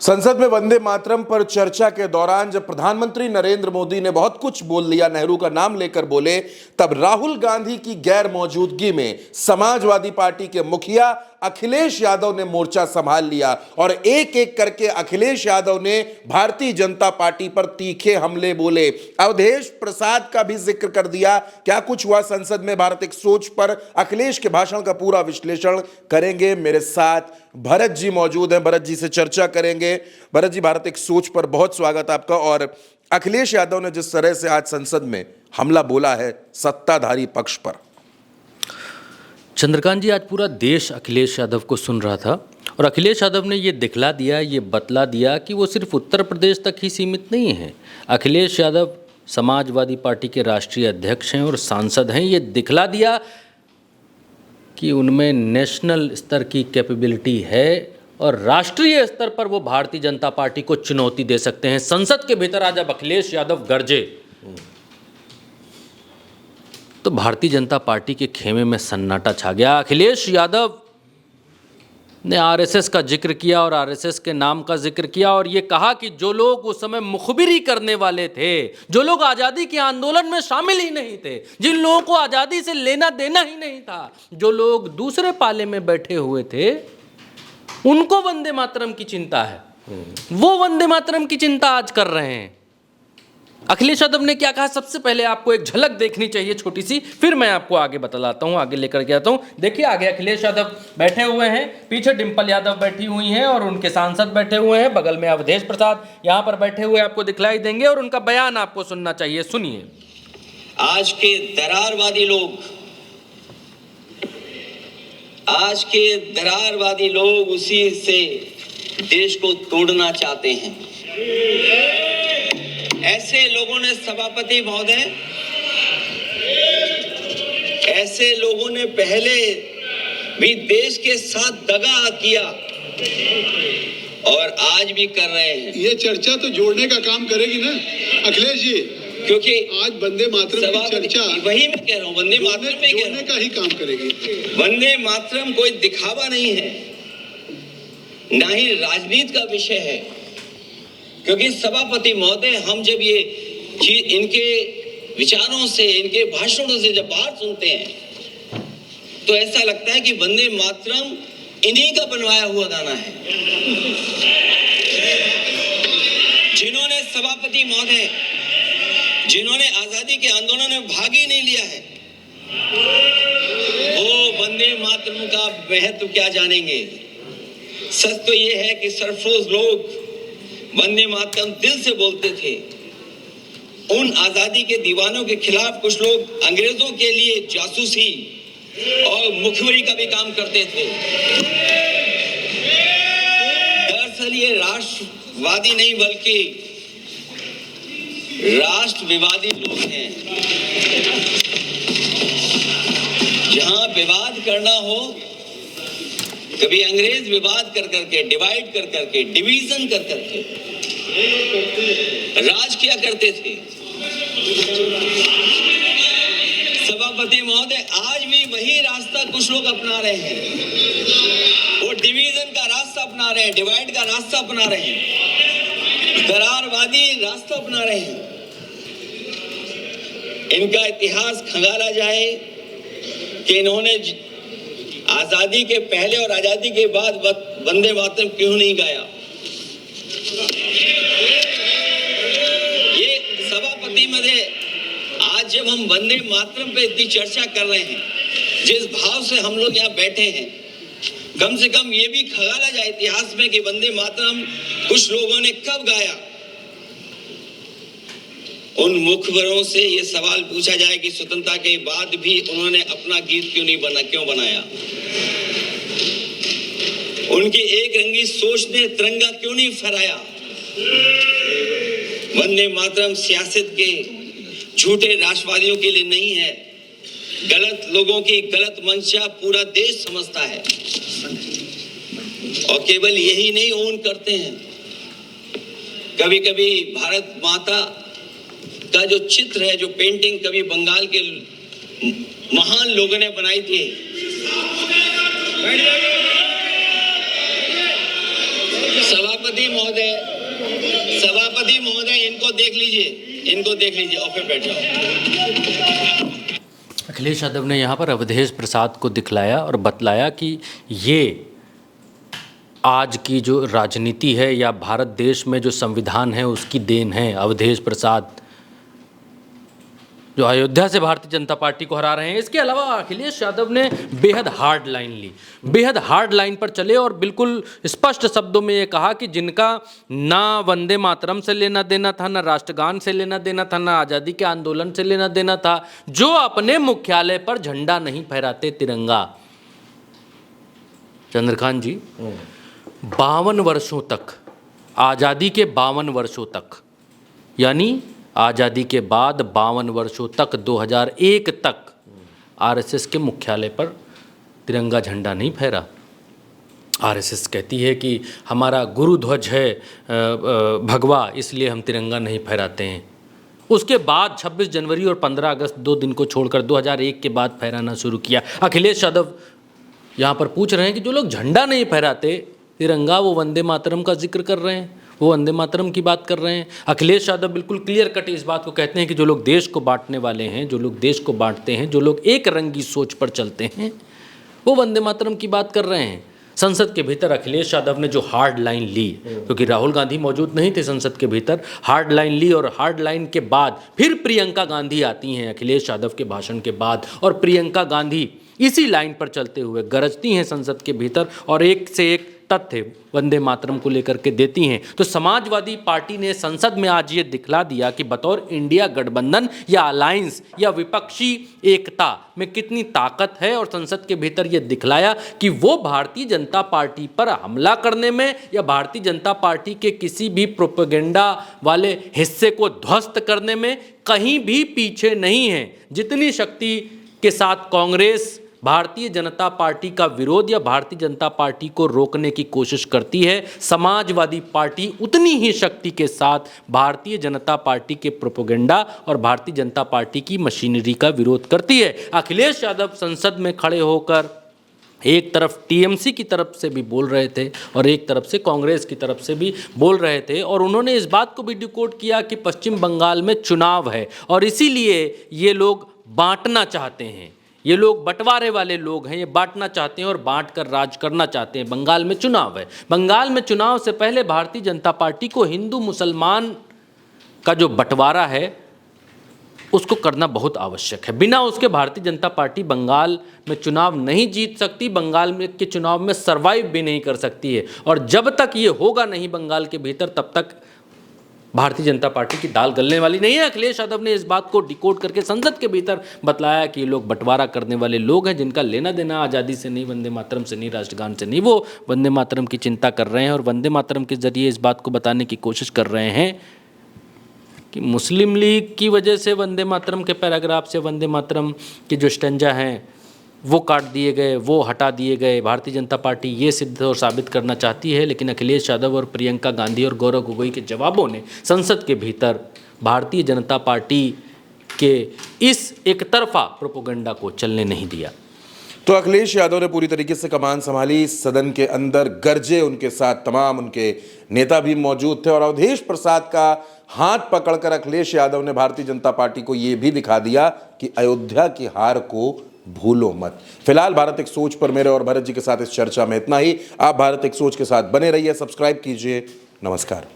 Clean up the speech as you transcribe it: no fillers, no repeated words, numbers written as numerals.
संसद में वंदे मातरम पर चर्चा के दौरान जब प्रधानमंत्री नरेंद्र मोदी ने बहुत कुछ बोल लिया, नेहरू का नाम लेकर बोले, तब राहुल गांधी की गैर मौजूदगी में समाजवादी पार्टी के मुखिया अखिलेश यादव ने मोर्चा संभाल लिया और एक एक करके अखिलेश यादव ने भारतीय जनता पार्टी पर तीखे हमले बोले। अवधेश प्रसाद का भी जिक्र कर दिया। क्या कुछ हुआ संसद में, भारत एक सोच पर अखिलेश के भाषण का पूरा विश्लेषण करेंगे। मेरे साथ भरत जी मौजूद हैं, भरत जी से चर्चा करेंगे। भरत जी, भारत एक सोच पर बहुत स्वागत आपका। और अखिलेश यादव ने जिस तरह से आज संसद में हमला बोला है सत्ताधारी पक्ष पर। चंद्रकांत जी, आज पूरा देश अखिलेश यादव को सुन रहा था और अखिलेश यादव ने ये दिखला दिया, ये बतला दिया कि वो सिर्फ उत्तर प्रदेश तक ही सीमित नहीं है। अखिलेश यादव समाजवादी पार्टी के राष्ट्रीय अध्यक्ष हैं और सांसद हैं। ये दिखला दिया कि उनमें नेशनल स्तर की कैपेबिलिटी है और राष्ट्रीय स्तर पर वो भारतीय जनता पार्टी को चुनौती दे सकते हैं। संसद के भीतर आज जब अखिलेश यादव गरजे तो भारतीय जनता पार्टी के खेमे में सन्नाटा छा गया। अखिलेश यादव ने आरएसएस का जिक्र किया और आरएसएस के नाम का जिक्र किया और ये कहा कि जो लोग उस समय मुखबिरी करने वाले थे, जो लोग आज़ादी के आंदोलन में शामिल ही नहीं थे, जिन लोगों को आज़ादी से लेना देना ही नहीं था, जो लोग दूसरे पाले में बैठे हुए थे, उनको वंदे मातरम की चिंता है। वो वंदे मातरम की चिंता आज कर रहे हैं। अखिलेश यादव ने क्या कहा, सबसे पहले आपको एक झलक देखनी चाहिए छोटी सी, फिर मैं आपको आगे बतलाता हूं, आगे लेकर के आता हूं। देखिए, आगे अखिलेश यादव बैठे हुए हैं, पीछे डिंपल यादव बैठी हुई हैं और उनके सांसद बैठे हुए हैं, बगल में अवधेश प्रसाद यहां पर बैठे हुए आपको दिखलाई देंगे और उनका बयान आपको सुनना चाहिए। सुनिए। आज के दरारवादी लोग उसी से देश को तोड़ना चाहते हैं। ऐसे लोगों ने सभापति महोदय, ऐसे लोगों ने पहले भी देश के साथ दगा किया और आज भी कर रहे हैं। ये चर्चा तो जोड़ने का काम करेगी ना अखिलेश जी, क्योंकि आज वंदे मातरम की चर्चा, वही मैं कह रहा हूँ, वंदे मातरम में जोड़ने का ही काम करेगी। वंदे मातरम कोई दिखावा नहीं है, ना ही राजनीति का विषय है। क्योंकि सभापति महोदय, हम जब ये चीज इनके विचारों से, इनके भाषणों से जब बात सुनते हैं तो ऐसा लगता है कि वंदे मातरम इन्हीं का बनवाया हुआ गाना है। जिन्होंने सभापति महोदय, जिन्होंने आजादी के आंदोलन में भाग ही नहीं लिया है, वो वंदे मातरम का महत्व क्या जानेंगे। सच तो ये है कि सरफरोश लोग वंदे मातरम दिल से बोलते थे। उन आजादी के दीवानों के खिलाफ कुछ लोग अंग्रेजों के लिए जासूसी और मुखबिरी का भी काम करते थे। दरअसल ये राष्ट्रवादी नहीं बल्कि राष्ट्र विवादी लोग हैं। जहां विवाद करना हो, कभी अंग्रेज विवाद कर करके, डिवाइड कर करके, डिवीजन कर करके राज किया करते थे। सभापति महोदय, आज भी वही रास्ता कुछ लोग अपना रहे हैं। वो डिवीजन का रास्ता अपना रहे हैं, डिवाइड का रास्ता अपना रहे हैं, दरारवादी रास्ता अपना रहे हैं। इनका इतिहास खंगाला जाए कि इन्होंने आजादी के पहले और आजादी के बाद वंदे मातरम क्यों नहीं गाया। ये सभापति महोदय, आज जब हम वंदे मातरम पे इतनी चर्चा कर रहे हैं, जिस भाव से हम लोग यहाँ बैठे हैं, कम से कम ये भी खंगाला जाए इतिहास में कि वंदे मातरम कुछ लोगों ने कब गाया। उन मुखबरों से ये सवाल पूछा जाए कि स्वतंत्रता के बाद भी उन्होंने अपना गीत क्यों बनाया। उनकी एक रंगी सोच ने तिरंगा क्यों नहीं फहराया। वंदे मातरम सियासत के झूठे राष्ट्रवादियों के लिए नहीं है, गलत लोगों की गलत मंशा पूरा देश समझता है और केवल यही नहीं ओन करते हैं। कभी कभी भारत माता का जो चित्र है, जो पेंटिंग कभी बंगाल के महान लोगों ने बनाई थी, सभापति सभापति महोदय इनको देख लीजिए और फिर बैठ जाओ। अखिलेश यादव ने यहाँ पर अवधेश प्रसाद को दिखलाया और बतलाया कि ये आज की जो राजनीति है या भारत देश में जो संविधान है उसकी देन है। अवधेश प्रसाद जो अयोध्या से भारतीय जनता पार्टी को हरा रहे हैं। इसके अलावा अखिलेश यादव ने बेहद हार्ड लाइन ली, बेहद हार्ड लाइन पर चले और बिल्कुल स्पष्ट शब्दों में ये कहा कि जिनका ना वंदे मातरम से लेना देना था, ना राष्ट्रगान से लेना देना था, ना आज़ादी के आंदोलन से लेना देना था, जो अपने मुख्यालय पर झंडा नहीं फहराते तिरंगा। चंद्रकांत जी, 52 वर्षों तक, आज़ादी के 52 वर्षों तक, यानी आज़ादी के बाद 52 वर्षों तक 2001 तक आरएसएस के मुख्यालय पर तिरंगा झंडा नहीं फहरा। आरएसएस कहती है कि हमारा गुरु ध्वज है भगवा, इसलिए हम तिरंगा नहीं फहराते हैं। उसके बाद 26 जनवरी और 15 अगस्त 2 दिन को छोड़कर 2001 के बाद फहराना शुरू किया। अखिलेश यादव यहाँ पर पूछ रहे हैं कि जो लोग झंडा नहीं फहराते तिरंगा, वो वंदे मातरम का जिक्र कर रहे हैं, वो वंदे मातरम की बात कर रहे हैं। अखिलेश यादव बिल्कुल क्लियर कट इस बात को कहते हैं कि जो लोग देश को बांटने वाले हैं, जो लोग देश को बांटते हैं, जो लोग एक रंगी सोच पर चलते हैं, वो वंदे मातरम की बात कर रहे हैं। संसद के भीतर अखिलेश यादव ने जो हार्ड लाइन ली, क्योंकि राहुल गांधी मौजूद नहीं थे संसद के भीतर, हार्ड लाइन ली और हार्ड लाइन के बाद फिर प्रियंका गांधी आती हैं अखिलेश यादव के भाषण के बाद, और प्रियंका गांधी इसी लाइन पर चलते हुए गरजती हैं संसद के भीतर और एक से एक तथ्य वंदे मातरम को लेकर के देती हैं। तो समाजवादी पार्टी ने संसद में आज ये दिखला दिया कि बतौर इंडिया गठबंधन या अलायंस या विपक्षी एकता में कितनी ताकत है, और संसद के भीतर ये दिखलाया कि वो भारतीय जनता पार्टी पर हमला करने में या भारतीय जनता पार्टी के किसी भी प्रोपेगेंडा वाले हिस्से को ध्वस्त करने में कहीं भी पीछे नहीं है। जितनी शक्ति के साथ कांग्रेस भारतीय जनता पार्टी का विरोध या भारतीय जनता पार्टी को रोकने की कोशिश करती है, समाजवादी पार्टी उतनी ही शक्ति के साथ भारतीय जनता पार्टी के प्रोपेगेंडा और भारतीय जनता पार्टी की मशीनरी का विरोध करती है। अखिलेश यादव संसद में खड़े होकर एक तरफ टीएमसी की तरफ से भी बोल रहे थे और एक तरफ से कांग्रेस की तरफ से भी बोल रहे थे, और उन्होंने इस बात को भी डिकोड किया कि पश्चिम बंगाल में चुनाव है और इसीलिए ये लोग बांटना चाहते हैं, ये लोग बंटवारे वाले लोग हैं, ये बांटना चाहते हैं और बांट कर राज करना चाहते हैं। बंगाल में चुनाव है, बंगाल में चुनाव से पहले भारतीय जनता पार्टी को हिंदू मुसलमान का जो बंटवारा है उसको करना बहुत आवश्यक है। बिना उसके भारतीय जनता पार्टी बंगाल में चुनाव नहीं जीत सकती, बंगाल में के चुनाव में सर्वाइव भी नहीं कर सकती है, और जब तक ये होगा नहीं बंगाल के भीतर तब तक भारतीय जनता पार्टी की दाल गलने वाली नहीं है। अखिलेश यादव ने इस बात को डिकोड करके संसद के भीतर बतलाया कि ये लोग बंटवारा करने वाले लोग हैं, जिनका लेना देना आज़ादी से नहीं, वंदे मातरम से नहीं, राष्ट्रगान से नहीं, वो वंदे मातरम की चिंता कर रहे हैं और वंदे मातरम के जरिए इस बात को बताने की कोशिश कर रहे हैं कि मुस्लिम लीग की वजह से वंदे मातरम के पैराग्राफ से वंदे मातरम के जो स्टैंजा हैं वो काट दिए गए, वो हटा दिए गए। भारतीय जनता पार्टी ये सिद्ध और साबित करना चाहती है, लेकिन अखिलेश यादव और प्रियंका गांधी और गौरव गोगोई के जवाबों ने संसद के भीतर भारतीय जनता पार्टी के इस एक तरफा प्रोपेगेंडा को चलने नहीं दिया। तो अखिलेश यादव ने पूरी तरीके से कमान संभाली, सदन के अंदर गरजे, उनके साथ तमाम उनके नेता भी मौजूद थे और अवधेश प्रसाद का हाथ पकड़कर अखिलेश यादव ने भारतीय जनता पार्टी को यह भी दिखा दिया कि अयोध्या की हार को भूलो मत। फिलहाल भारत एक सोच पर मेरे और भरत जी के साथ इस चर्चा में इतना ही। आप भारत एक सोच के साथ बने रहिए, सब्सक्राइब कीजिए। नमस्कार।